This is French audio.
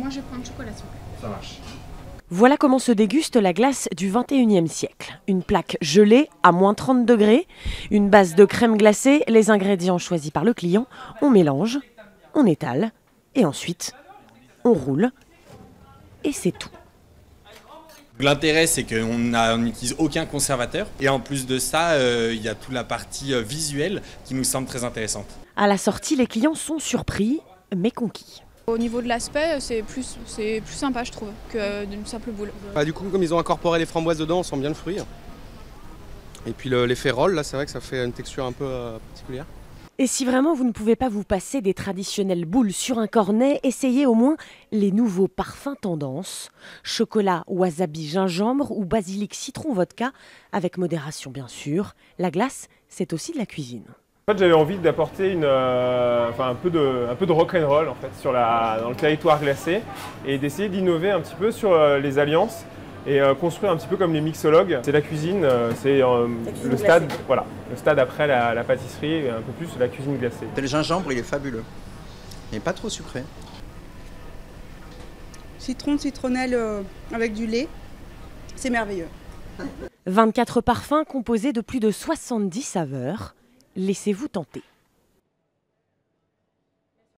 Moi, je vais prendre chocolat, s'il vous plaît. Ça marche. Voilà comment se déguste la glace du 21e siècle. Une plaque gelée à moins 30 degrés, une base de crème glacée, les ingrédients choisis par le client, on mélange, on étale et ensuite on roule et c'est tout. L'intérêt, c'est qu'on n'utilise aucun conservateur. Et en plus de ça, il y a toute la partie visuelle qui nous semble très intéressante. À la sortie, les clients sont surpris mais conquis. Au niveau de l'aspect, c'est plus sympa, je trouve, que d'une simple boule. Du coup, comme ils ont incorporé les framboises dedans, on sent bien le fruit. Et puis l'effet roll, là, c'est vrai que ça fait une texture un peu particulière. Et si vraiment vous ne pouvez pas vous passer des traditionnelles boules sur un cornet, essayez au moins les nouveaux parfums tendance. Chocolat, wasabi, gingembre ou basilic, citron, vodka, avec modération bien sûr. La glace, c'est aussi de la cuisine. En fait, j'avais envie d'apporter un peu de rock'n'roll en fait, dans le territoire glacé et d'essayer d'innover un petit peu sur les alliances et construire un petit peu comme les mixologues. C'est la cuisine, c'est le stade, voilà, le stade après la pâtisserie et un peu plus la cuisine glacée. Le gingembre, il est fabuleux. Il n'est pas trop sucré. Citron, citronnelle avec du lait, c'est merveilleux. 24 parfums composés de plus de 70 saveurs. Laissez-vous tenter.